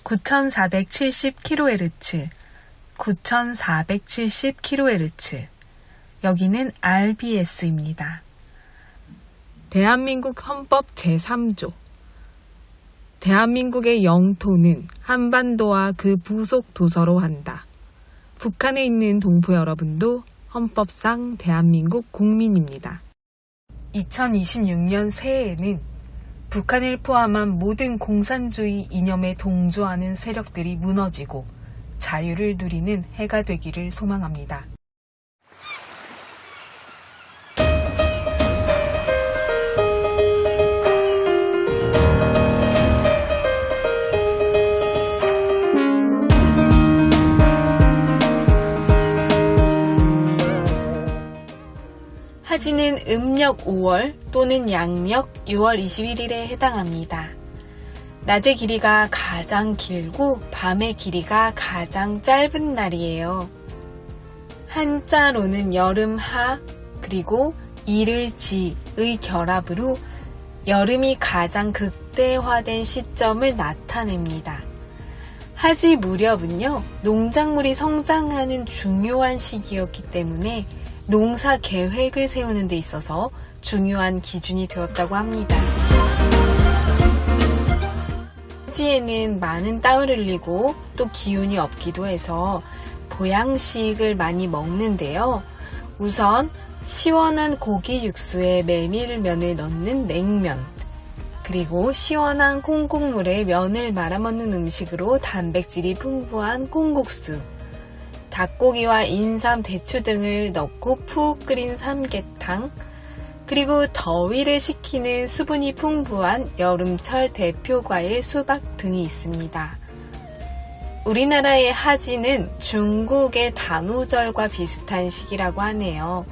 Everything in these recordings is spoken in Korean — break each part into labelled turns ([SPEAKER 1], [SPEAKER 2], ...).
[SPEAKER 1] 9470kHz, 9470kHz. 여기는 RBS입니다. 대한민국 헌법 제3조. 대한민국의 영토는 한반도와 그 부속 도서로 한다. 북한에 있는 동포 여러분도 헌법상 대한민국 국민입니다. 2026년 새해에는 북한을 포함한 모든 공산주의 이념에 동조하는 세력들이 무너지고 자유를 누리는 해가 되기를 소망합니다. 하지는 음력 5월 또는 양력 6월 21일에 해당합니다. 낮의 길이가 가장 길고 밤의 길이가 가장 짧은 날이에요. 한자로는 여름하 그리고 이를지의 결합으로 여름이 가장 극대화된 시점을 나타냅니다. 하지 무렵은요, 농작물이 성장하는 중요한 시기였기 때문에 농사 계획을 세우는 데 있어서 중요한 기준이 되었다고 합니다. 하지에는 많은 땀을 흘리고 또 기운이 없기도 해서 보양식을 많이 먹는데요. 우선 시원한 고기 육수에 메밀면을 넣는 냉면, 그리고 시원한 콩국물에 면을 말아 먹는 음식으로 단백질이 풍부한 콩국수, 닭고기와 인삼, 대추 등을 넣고 푹 끓인 삼계탕, 그리고 더위를 식히는 수분이 풍부한 여름철 대표 과일 수박 등이 있습니다. 우리나라의 하지는 중국의 단오절과 비슷한 시기라고 하네요.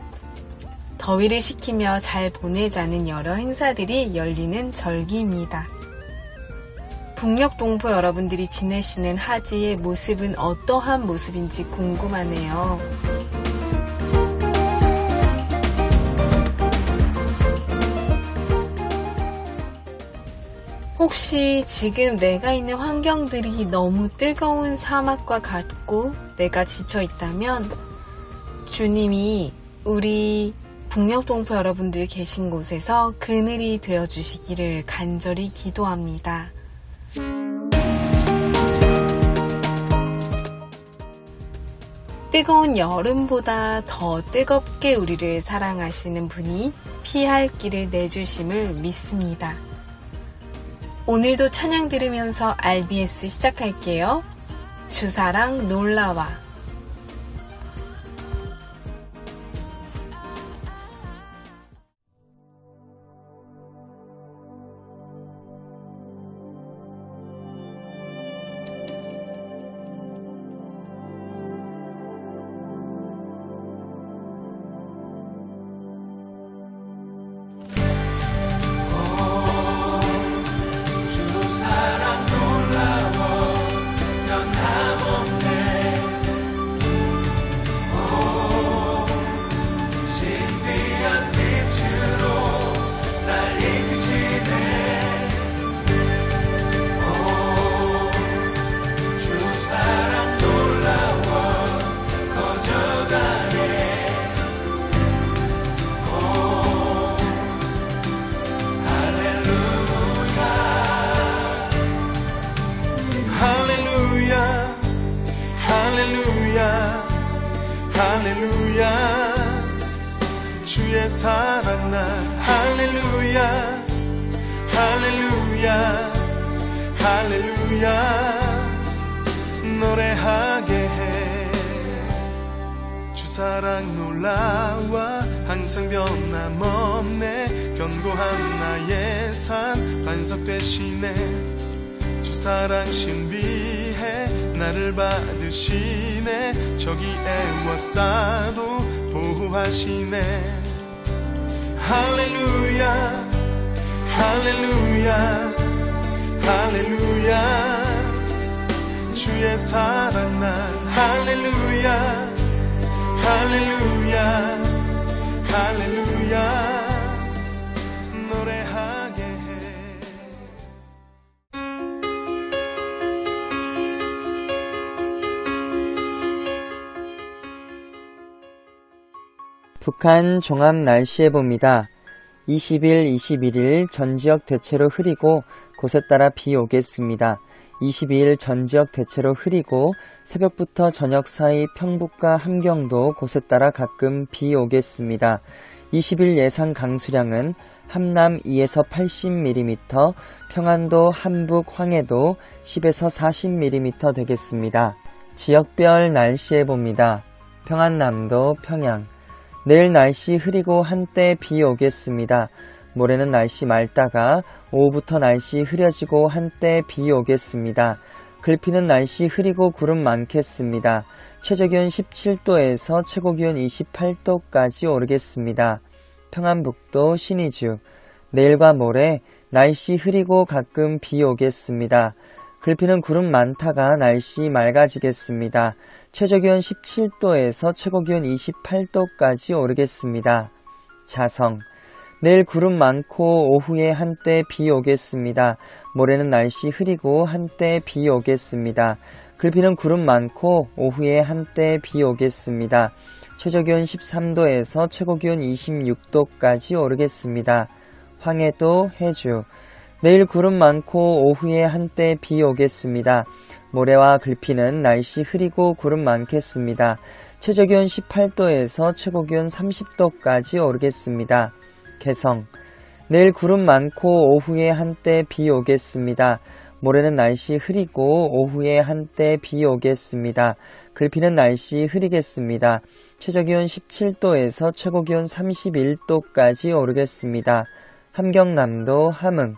[SPEAKER 1] 더위를 식히며 잘 보내자는 여러 행사들이 열리는 절기입니다. 북녘 동포 여러분들이 지내시는 하지의 모습은 어떠한 모습인지 궁금하네요. 혹시 지금 내가 있는 환경들이 너무 뜨거운 사막과 같고 내가 지쳐 있다면 주님이 우리 북녘 동포 여러분들 계신 곳에서 그늘이 되어 주시기를 간절히 기도합니다. 뜨거운 여름보다 더 뜨겁게 우리를 사랑하시는 분이 피할 길을 내주심을 믿습니다. 오늘도 찬양 들으면서 RBS 시작할게요. 주사랑 놀라와.
[SPEAKER 2] 할렐루야 주의 사랑 나 할렐루야 할렐루야 할렐루야 노래하게 해. 주 사랑 놀라와 항상 변함없네. 견고한 나의 산 반석 되시네. 주 사랑 신비해 나를 받으시네. 저기 애워싸도 보호하시네. 할렐루야 할렐루야 할렐루야 주의 사랑 날 할렐루야 할렐루야 할렐루야 노래하게 해.
[SPEAKER 3] 북한 종합 날씨 예보입니다. 20일, 21일 전지역 대체로 흐리고 곳에 따라 비 오겠습니다. 22일 전지역 대체로 흐리고 새벽부터 저녁 사이 평북과 함경도 곳에 따라 가끔 비 오겠습니다. 20일 예상 강수량은 함남 2에서 80mm, 평안도, 함북, 황해도 10에서 40mm 되겠습니다. 지역별 날씨 예보입니다. 평안남도, 평양. 내일 날씨 흐리고 한때 비 오겠습니다. 모레는 날씨 맑다가 오후부터 날씨 흐려지고 한때 비 오겠습니다. 글피는 날씨 흐리고 구름 많겠습니다. 최저기온 17도에서 최고기온 28도까지 오르겠습니다. 평안북도 신의주. 내일과 모레 날씨 흐리고 가끔 비 오겠습니다. 글피는 구름 많다가 날씨 맑아지겠습니다. 최저기온 17도에서 최고기온 28도까지 오르겠습니다. 자성. 내일 구름 많고 오후에 한때 비 오겠습니다. 모레는 날씨 흐리고 한때 비 오겠습니다. 글피는 구름 많고 오후에 한때 비 오겠습니다. 최저기온 13도에서 최고기온 26도까지 오르겠습니다. 황해도, 해주. 내일 구름 많고 오후에 한때 비 오겠습니다. 모레와 글피는 날씨 흐리고 구름 많겠습니다. 최저기온 18도에서 최고기온 30도까지 오르겠습니다. 개성. 내일 구름 많고 오후에 한때 비 오겠습니다. 모레는 날씨 흐리고 오후에 한때 비 오겠습니다. 글피는 날씨 흐리겠습니다. 최저기온 17도에서 최고기온 31도까지 오르겠습니다. 함경남도, 함흥.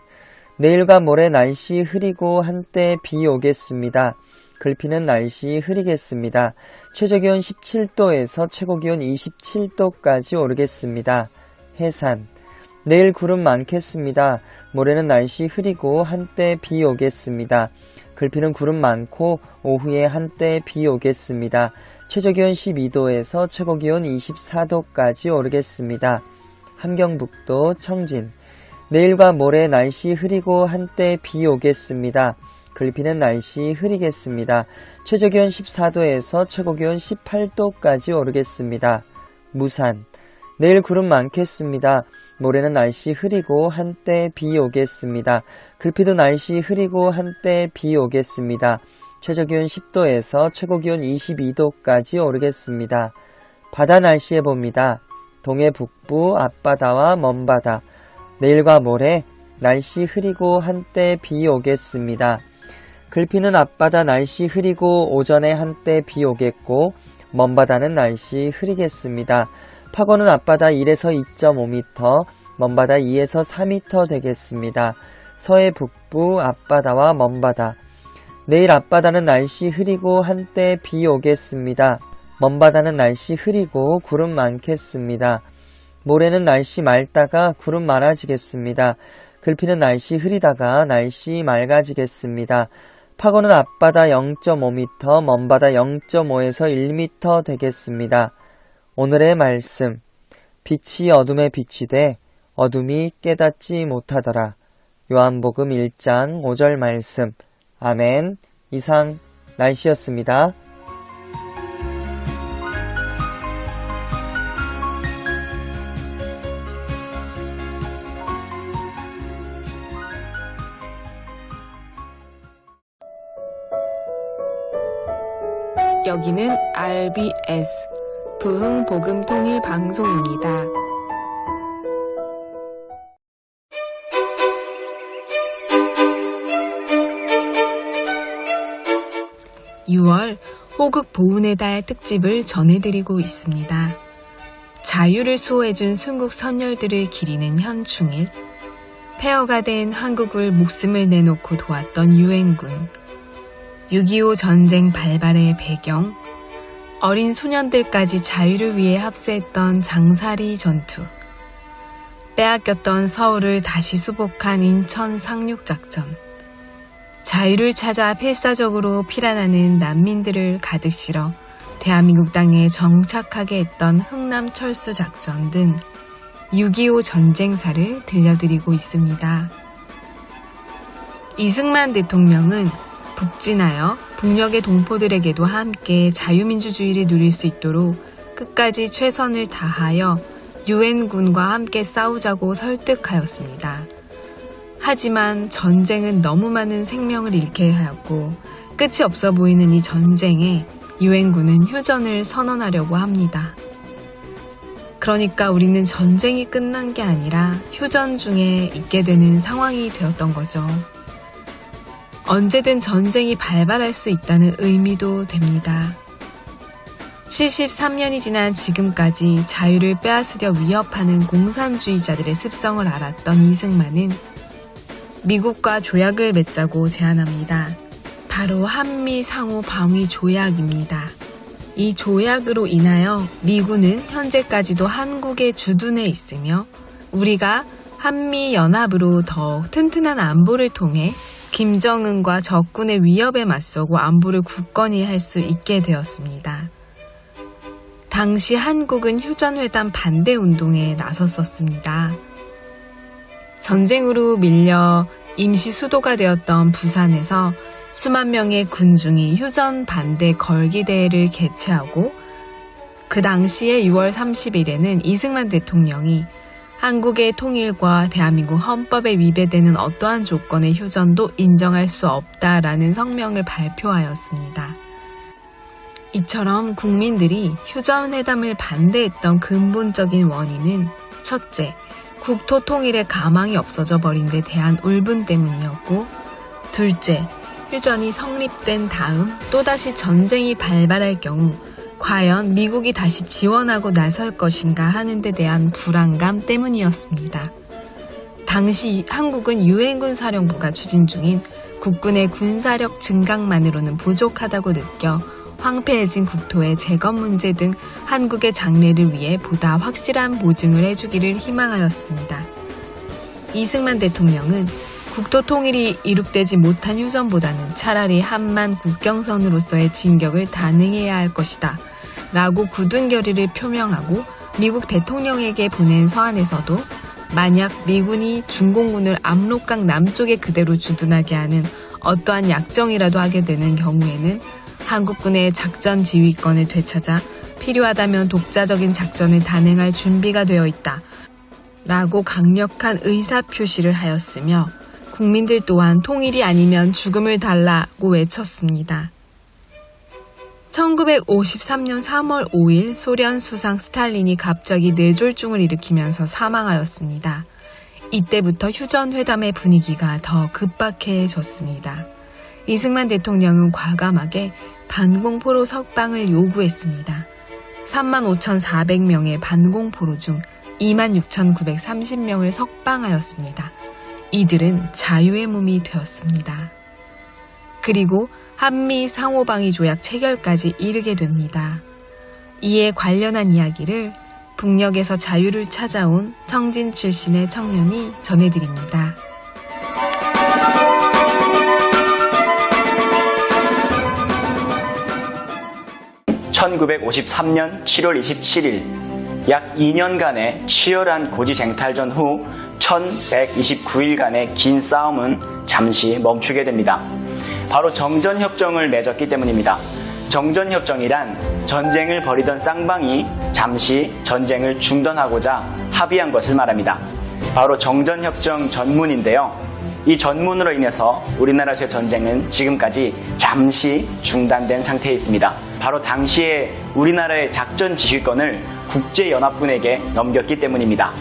[SPEAKER 3] 내일과 모레 날씨 흐리고 한때 비 오겠습니다. 글피는 날씨 흐리겠습니다. 최저기온 17도에서 최고기온 27도까지 오르겠습니다. 해산. 내일 구름 많겠습니다. 모레는 날씨 흐리고 한때 비 오겠습니다. 글피는 구름 많고 오후에 한때 비 오겠습니다. 최저기온 12도에서 최고기온 24도까지 오르겠습니다. 함경북도, 청진. 내일과 모레 날씨 흐리고 한때 비 오겠습니다. 글피는 날씨 흐리겠습니다. 최저기온 14도에서 최고기온 18도까지 오르겠습니다. 무산. 내일 구름 많겠습니다. 모레는 날씨 흐리고 한때 비 오겠습니다. 글피도 날씨 흐리고 한때 비 오겠습니다. 최저기온 10도에서 최고기온 22도까지 오르겠습니다. 바다 날씨 예보입니다. 동해 북부 앞바다와 먼바다. 내일과 모레 날씨 흐리고 한때 비 오겠습니다. 글피는 앞바다 날씨 흐리고 오전에 한때 비 오겠고 먼바다는 날씨 흐리겠습니다. 파고는 앞바다 1에서 2.5m, 먼바다 2에서 4m 되겠습니다. 서해 북부 앞바다와 먼바다. 내일 앞바다는 날씨 흐리고 한때 비 오겠습니다. 먼바다는 날씨 흐리고 구름 많겠습니다. 모레는 날씨 맑다가 구름 많아지겠습니다. 글피는 날씨 흐리다가 날씨 맑아지겠습니다. 파고는 앞바다 0.5m, 먼바다 0.5에서 1m 되겠습니다. 오늘의 말씀. 빛이 어둠에 빛이 돼 어둠이 깨닫지 못하더라. 요한복음 1장 5절 말씀. 아멘. 이상 날씨였습니다.
[SPEAKER 1] 여기는 RBS 부흥복음통일방송입니다. 6월 호국 보훈의 달 특집을 전해드리고 있습니다. 자유를 수호해준 순국 선열들을 기리는 현충일, 폐허가 된 한국을 목숨을 내놓고 도왔던 유엔군, 6.25 전쟁 발발의 배경, 어린 소년들까지 자유를 위해 합세했던 장사리 전투, 빼앗겼던 서울을 다시 수복한 인천 상륙작전, 자유를 찾아 필사적으로 피란하는 난민들을 가득 실어 대한민국 땅에 정착하게 했던 흥남철수작전 등 6.25 전쟁사를 들려드리고 있습니다. 이승만 대통령은 북진하여 북녘의 동포들에게도 함께 자유민주주의를 누릴 수 있도록 끝까지 최선을 다하여 유엔군과 함께 싸우자고 설득하였습니다. 하지만 전쟁은 너무 많은 생명을 잃게 하였고 끝이 없어 보이는 이 전쟁에 유엔군은 휴전을 선언하려고 합니다. 그러니까 우리는 전쟁이 끝난 게 아니라 휴전 중에 있게 되는 상황이 되었던 거죠. 언제든 전쟁이 발발할 수 있다는 의미도 됩니다. 73년이 지난 지금까지 자유를 빼앗으려 위협하는 공산주의자들의 습성을 알았던 이승만은 미국과 조약을 맺자고 제안합니다. 바로 한미 상호 방위 조약입니다. 이 조약으로 인하여 미군은 현재까지도 한국에 주둔해 있으며 우리가 한미 연합으로 더 튼튼한 안보를 통해 김정은과 적군의 위협에 맞서고 안보를 굳건히 할 수 있게 되었습니다. 당시 한국은 휴전회담 반대 운동에 나섰었습니다. 전쟁으로 밀려 임시 수도가 되었던 부산에서 수만 명의 군중이 휴전 반대 걸기대회를 개최하고 그 당시에 6월 30일에는 이승만 대통령이 한국의 통일과 대한민국 헌법에 위배되는 어떠한 조건의 휴전도 인정할 수 없다라는 성명을 발표하였습니다. 이처럼 국민들이 휴전회담을 반대했던 근본적인 원인은 첫째, 국토 통일의 가망이 없어져 버린 데 대한 울분 때문이었고 둘째, 휴전이 성립된 다음 또다시 전쟁이 발발할 경우 과연 미국이 다시 지원하고 나설 것인가 하는 데 대한 불안감 때문이었습니다. 당시 한국은 유엔군 사령부가 추진 중인 국군의 군사력 증강만으로는 부족하다고 느껴 황폐해진 국토의 재건 문제 등 한국의 장래를 위해 보다 확실한 보증을 해주기를 희망하였습니다. 이승만 대통령은 국토 통일이 이룩되지 못한 휴전보다는 차라리 한만 국경선으로서의 진격을 단행해야 할 것이다 라고 굳은 결의를 표명하고 미국 대통령에게 보낸 서한에서도 만약 미군이 중공군을 압록강 남쪽에 그대로 주둔하게 하는 어떠한 약정이라도 하게 되는 경우에는 한국군의 작전 지휘권을 되찾아 필요하다면 독자적인 작전을 단행할 준비가 되어 있다 라고 강력한 의사표시를 하였으며 국민들 또한 통일이 아니면 죽음을 달라고 외쳤습니다. 1953년 3월 5일 소련 수상 스탈린이 갑자기 뇌졸중을 일으키면서 사망하였습니다. 이때부터 휴전회담의 분위기가 더 급박해졌습니다. 이승만 대통령은 과감하게 반공포로 석방을 요구했습니다. 35,400명의 반공포로 중 26,930명을 석방하였습니다. 이들은 자유의 몸이 되었습니다. 그리고 한미 상호방위 조약 체결까지 이르게 됩니다. 이에 관련한 이야기를 북녘에서 자유를 찾아온 청진 출신의 청년이 전해드립니다.
[SPEAKER 4] 1953년 7월 27일 약 2년간의 치열한 고지쟁탈전 후 1129일간의 긴 싸움은 잠시 멈추게 됩니다. 바로 정전협정을 맺었기 때문입니다. 정전협정이란 전쟁을 벌이던 쌍방이 잠시 전쟁을 중단하고자 합의한 것을 말합니다. 바로 정전협정 전문인데요. 이 전문으로 인해서 우리나라에서의 전쟁은 지금까지 잠시 중단된 상태에 있습니다. 바로 당시에 우리나라의 작전 지휘권을 국제연합군에게 넘겼기 때문입니다.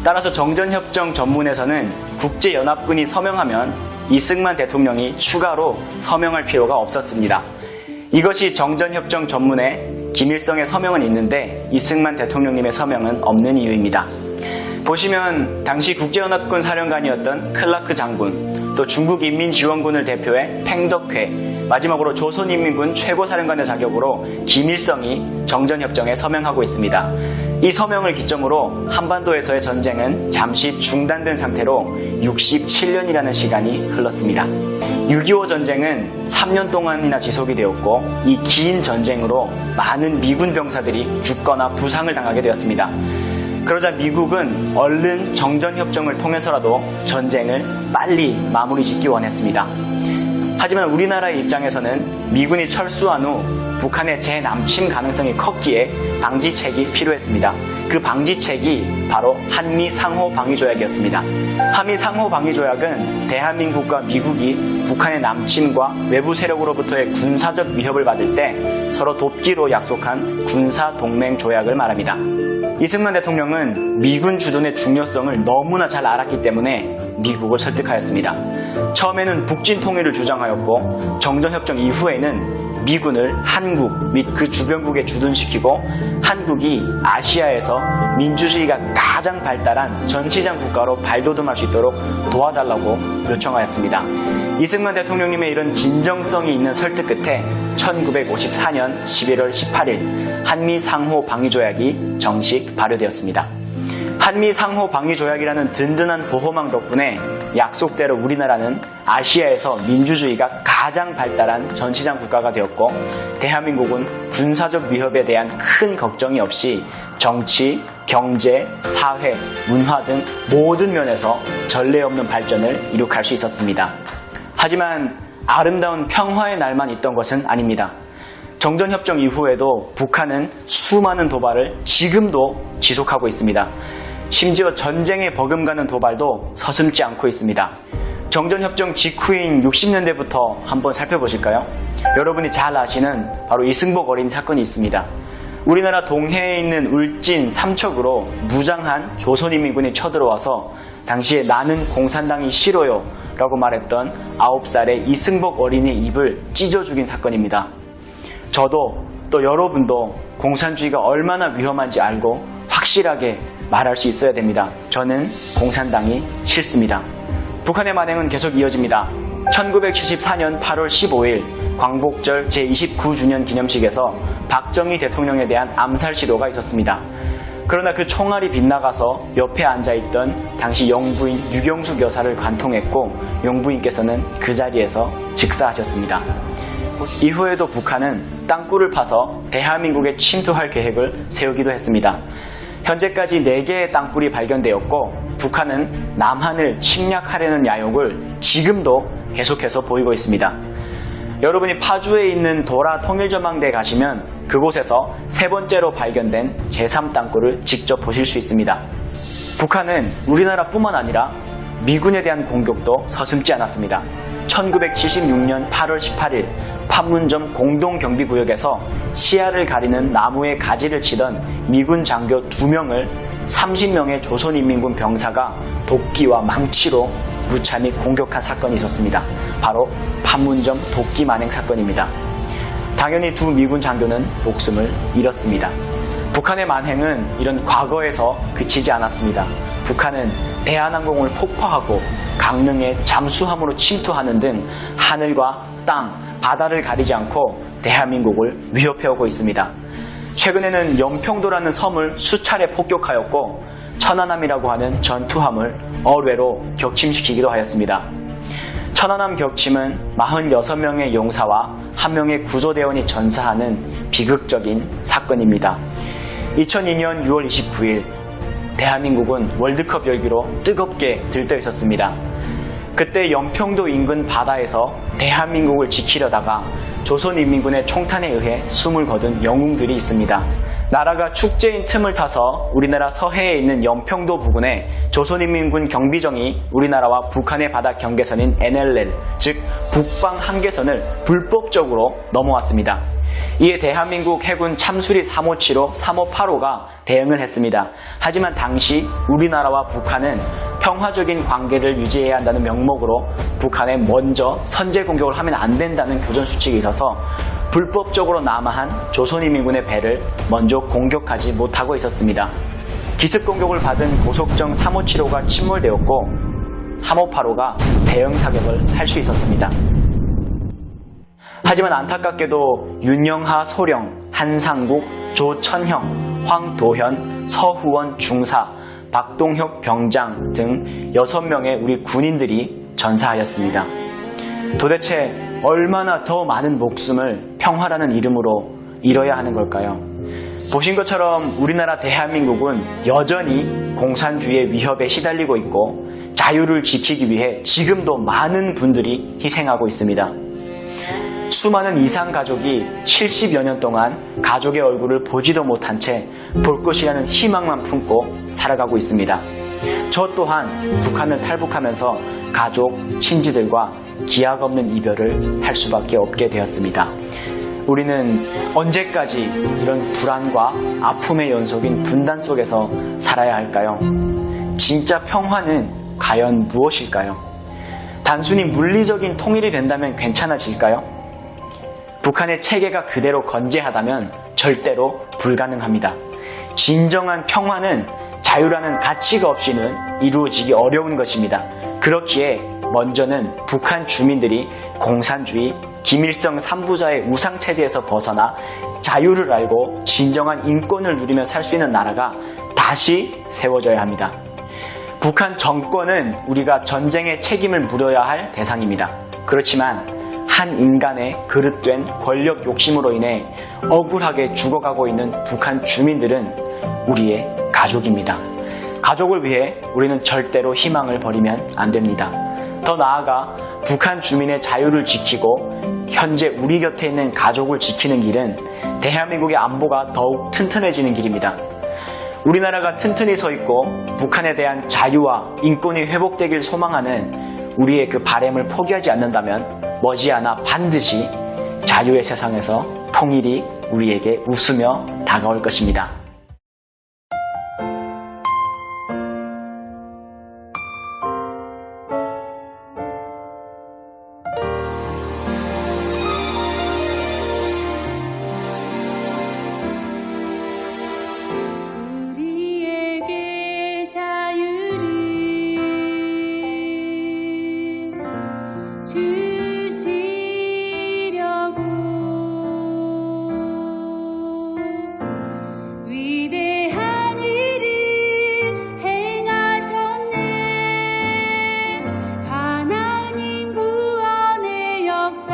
[SPEAKER 4] 따라서 정전협정 전문에서는 국제연합군이 서명하면 이승만 대통령이 추가로 서명할 필요가 없었습니다. 이것이 정전협정 전문에 김일성의 서명은 있는데 이승만 대통령님의 서명은 없는 이유입니다. 보시면 당시 국제연합군 사령관이었던 클라크 장군, 또 중국인민지원군을 대표해 팽덕회, 마지막으로 조선인민군 최고사령관의 자격으로 김일성이 정전협정에 서명하고 있습니다. 이 서명을 기점으로 한반도에서의 전쟁은 잠시 중단된 상태로 67년이라는 시간이 흘렀습니다. 6.25 전쟁은 3년 동안이나 지속이 되었고 이 긴 전쟁으로 많은 미군 병사들이 죽거나 부상을 당하게 되었습니다. 그러자 미국은 얼른 정전협정을 통해서라도 전쟁을 빨리 마무리 짓기 원했습니다. 하지만 우리나라의 입장에서는 미군이 철수한 후 북한의 재남침 가능성이 컸기에 방지책이 필요했습니다. 그 방지책이 바로 한미상호방위조약이었습니다. 한미상호방위조약은 대한민국과 미국이 북한의 남침과 외부 세력으로부터의 군사적 위협을 받을 때 서로 돕기로 약속한 군사동맹조약을 말합니다. 이승만 대통령은 미군 주둔의 중요성을 너무나 잘 알았기 때문에 미국을 설득하였습니다. 처음에는 북진 통일을 주장하였고 정전협정 이후에는 미군을 한국 및 그 주변국에 주둔시키고 한국이 아시아에서 민주주의가 가장 발달한 전시장 국가로 발돋움할 수 있도록 도와달라고 요청하였습니다. 이승만 대통령님의 이런 진정성이 있는 설득 끝에 1954년 11월 18일 한미상호방위조약이 정식 발효되었습니다. 한미상호방위조약이라는 든든한 보호망 덕분에 약속대로 우리나라는 아시아에서 민주주의가 가장 발달한 전시장 국가가 되었고 대한민국은 군사적 위협에 대한 큰 걱정이 없이 정치, 경제, 사회, 문화 등 모든 면에서 전례 없는 발전을 이룩할 수 있었습니다. 하지만 아름다운 평화의 날만 있던 것은 아닙니다. 정전협정 이후에도 북한은 수많은 도발을 지금도 지속하고 있습니다. 심지어 전쟁에 버금가는 도발도 서슴지 않고 있습니다. 정전협정 직후인 60년대부터 한번 살펴보실까요? 여러분이 잘 아시는 바로 이승복 어린 사건이 있습니다. 우리나라 동해에 있는 울진 삼척으로 무장한 조선인민군이 쳐들어와서 당시에 나는 공산당이 싫어요 라고 말했던 9살의 이승복 어린이의 입을 찢어 죽인 사건입니다. 저도 또 여러분도 공산주의가 얼마나 위험한지 알고 확실하게 말할 수 있어야 됩니다. 저는 공산당이 싫습니다. 북한의 만행은 계속 이어집니다. 1974년 8월 15일 광복절 제29주년 기념식에서 박정희 대통령에 대한 암살 시도가 있었습니다. 그러나 그 총알이 빗나가서 옆에 앉아있던 당시 영부인 유경숙 여사를 관통했고 영부인께서는 그 자리에서 즉사하셨습니다. 이후에도 북한은 땅굴을 파서 대한민국에 침투할 계획을 세우기도 했습니다. 현재까지 4개의 땅굴이 발견되었고 북한은 남한을 침략하려는 야욕을 지금도 계속해서 보이고 있습니다. 여러분이 파주에 있는 도라 통일전망대에 가시면 그곳에서 3번째로 발견된 제3땅굴을 직접 보실 수 있습니다. 북한은 우리나라뿐만 아니라 미군에 대한 공격도 서슴지 않았습니다. 1976년 8월 18일 판문점 공동경비구역에서 시야를 가리는 나무에 가지를 치던 미군 장교 2명을 30명의 조선인민군 병사가 도끼와 망치로 무참히 공격한 사건이 있었습니다. 바로 판문점 도끼 만행 사건입니다. 당연히 2 미군 장교는 목숨을 잃었습니다. 북한의 만행은 이런 과거에서 그치지 않았습니다. 북한은 대한항공을 폭파하고 강릉에 잠수함으로 침투하는 등 하늘과 땅, 바다를 가리지 않고 대한민국을 위협해오고 있습니다. 최근에는 연평도라는 섬을 수차례 폭격하였고 천안함이라고 하는 전투함을 어뢰로 격침시키기도 하였습니다. 천안함 격침은 46명의 용사와 1명의 구조대원이 전사하는 비극적인 사건입니다. 2002년 6월 29일 대한민국은 월드컵 열기로 뜨겁게 들떠 있었습니다. 그때 연평도 인근 바다에서 대한민국을 지키려다가 조선인민군의 총탄에 의해 숨을 거둔 영웅들이 있습니다. 나라가 축제인 틈을 타서 우리나라 서해에 있는 연평도 부근에 조선인민군 경비정이 우리나라와 북한의 바다 경계선인 NLL, 즉 북방 한계선을 불법적으로 넘어왔습니다. 이에 대한민국 해군 참수리 357호, 358호가 대응을 했습니다. 하지만 당시 우리나라와 북한은 평화적인 관계를 유지해야 한다는 명목으로 북한에 먼저 선제 공격을 하면 안 된다는 교전수칙이 있어서 불법적으로 남하한 조선인민군의 배를 먼저 공격하지 못하고 있었습니다. 기습 공격을 받은 고속정 357호가 침몰되었고 358호가 대응 사격을 할 수 있었습니다. 하지만 안타깝게도 윤영하 소령, 한상국, 조천형, 황도현, 서후원 중사, 박동혁 병장 등 6명의 우리 군인들이 전사하였습니다. 도대체 얼마나 더 많은 목숨을 평화라는 이름으로 잃어야 하는 걸까요? 보신 것처럼 우리나라 대한민국은 여전히 공산주의의 위협에 시달리고 있고 자유를 지키기 위해 지금도 많은 분들이 희생하고 있습니다. 수많은 이상 가족이 70여 년 동안 가족의 얼굴을 보지도 못한 채 볼 것이라는 희망만 품고 살아가고 있습니다. 저 또한 북한을 탈북하면서 가족, 친지들과 기약 없는 이별을 할 수밖에 없게 되었습니다. 우리는 언제까지 이런 불안과 아픔의 연속인 분단 속에서 살아야 할까요? 진짜 평화는 과연 무엇일까요? 단순히 물리적인 통일이 된다면 괜찮아질까요? 북한의 체계가 그대로 건재하다면 절대로 불가능합니다. 진정한 평화는 자유라는 가치가 없이는 이루어지기 어려운 것입니다. 그렇기에 먼저는 북한 주민들이 공산주의, 김일성 3부자의 우상체제에서 벗어나 자유를 알고 진정한 인권을 누리며 살 수 있는 나라가 다시 세워져야 합니다. 북한 정권은 우리가 전쟁의 책임을 물어야 할 대상입니다. 그렇지만 한 인간의 그릇된 권력 욕심으로 인해 억울하게 죽어가고 있는 북한 주민들은 우리의 가족입니다. 가족을 위해 우리는 절대로 희망을 버리면 안 됩니다. 더 나아가 북한 주민의 자유를 지키고 현재 우리 곁에 있는 가족을 지키는 길은 대한민국의 안보가 더욱 튼튼해지는 길입니다. 우리나라가 튼튼히 서 있고 북한에 대한 자유와 인권이 회복되길 소망하는 우리의 그 바람을 포기하지 않는다면 머지않아 반드시 자유의 세상에서 통일이 우리에게 웃으며 다가올 것입니다.
[SPEAKER 5] 우리에게 자유를 주시려고 위대한 일을 행하셨네. 하나님 구원의 역사.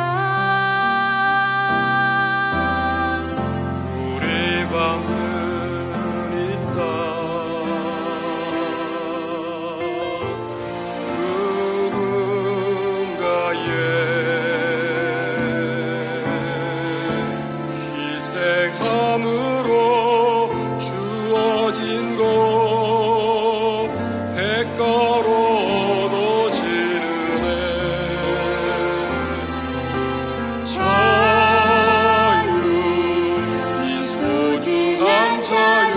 [SPEAKER 2] 우리 방은 있다. 누군가의 희생함으로 주어진 것 대가로 얻어지는 자유, 이 소중한 자유,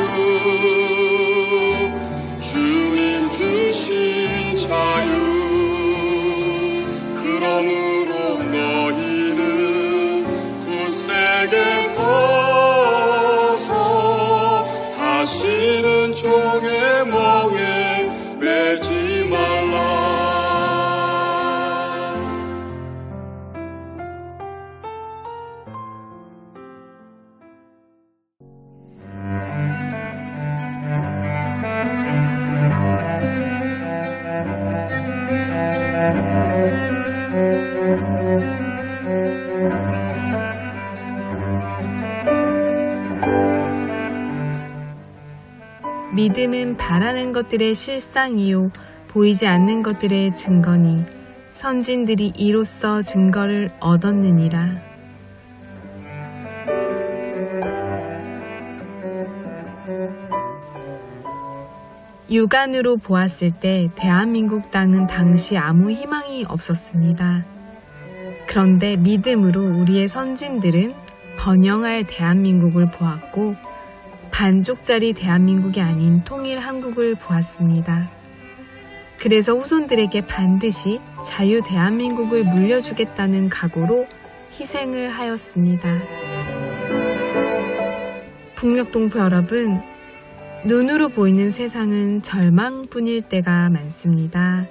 [SPEAKER 2] 주님 주신 자유. 그러므로 너희는 굳세게 서서 다시는 종의 멍에 매지 말라.
[SPEAKER 1] 믿음은 바라는 것들의 실상이요 보이지 않는 것들의 증거니 선진들이 이로써 증거를 얻었느니라. 육안으로 보았을 때 대한민국 땅은 당시 아무 희망이 없었습니다. 그런데 믿음으로 우리의 선진들은 번영할 대한민국을 보았고 반쪽짜리 대한민국이 아닌 통일 한국을 보았습니다. 그래서 후손들에게 반드시 자유 대한민국을 물려주겠다는 각오로 희생을 하였습니다. 북녘동포 여러분, 눈으로 보이는 세상은 절망뿐일 때가 많습니다.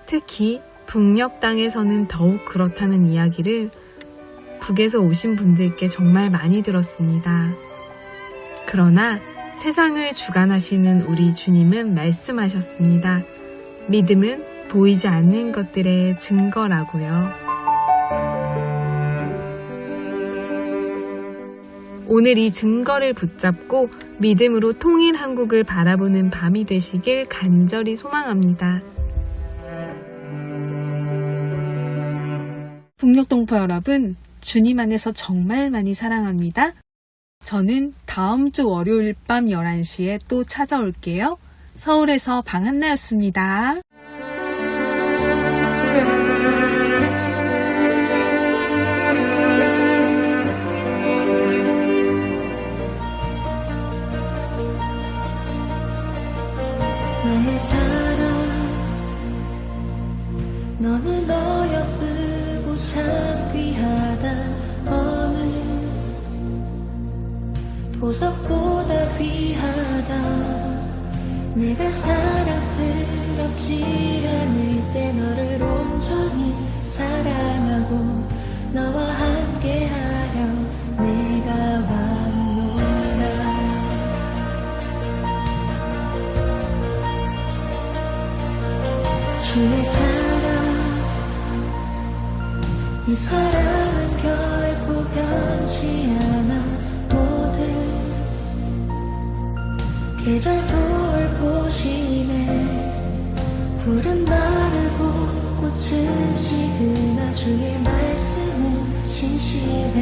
[SPEAKER 1] 특히 북녘 땅에서는 더욱 그렇다는 이야기를 북에서 오신 분들께 정말 많이 들었습니다. 그러나 세상을 주관하시는 우리 주님은 말씀하셨습니다. 믿음은 보이지 않는 것들의 증거라고요. 오늘 이 증거를 붙잡고 믿음으로 통일 한국을 바라보는 밤이 되시길 간절히 소망합니다. 북녘동포 여러분, 주님 안에서 정말 많이 사랑합니다. 저는 다음 주 월요일 밤 11시에 또 찾아올게요. 서울에서 방한나였습니다.
[SPEAKER 6] 나의 사랑 너는 어여쁘고 참 귀하다 어느 보석보다 귀하다 내가 사랑스럽지 않을 때 너를 온전히 사랑하고 너와 함께하려 내가 왔노라 주의 사랑 이 사랑은 결코 변치 않아 모든 계절 돌보시네 푸른 마르고 꽃은 시드나 주의 말씀은 신실해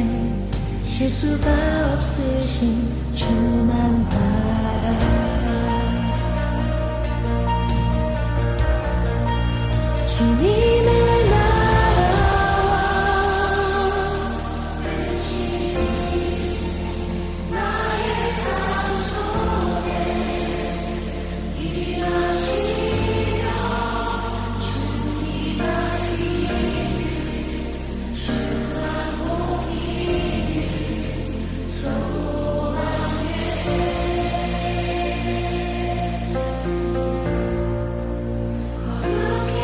[SPEAKER 6] 실수가 없으신 주만 바라라 주님의 나라와 뜻이 나의 삶 속에 일하시며 주님 알기를 주만 보기를 소망해 거룩히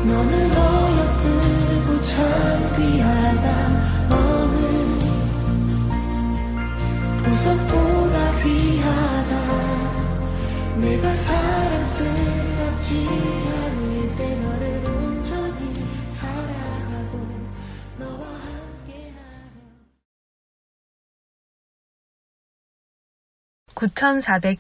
[SPEAKER 6] 너는 어여쁘고 참 귀하다 어느 보석보다 귀하다 내가 사랑스럽지 않을 때 너를 온전히 사랑하고 너와 함께하려
[SPEAKER 1] 9407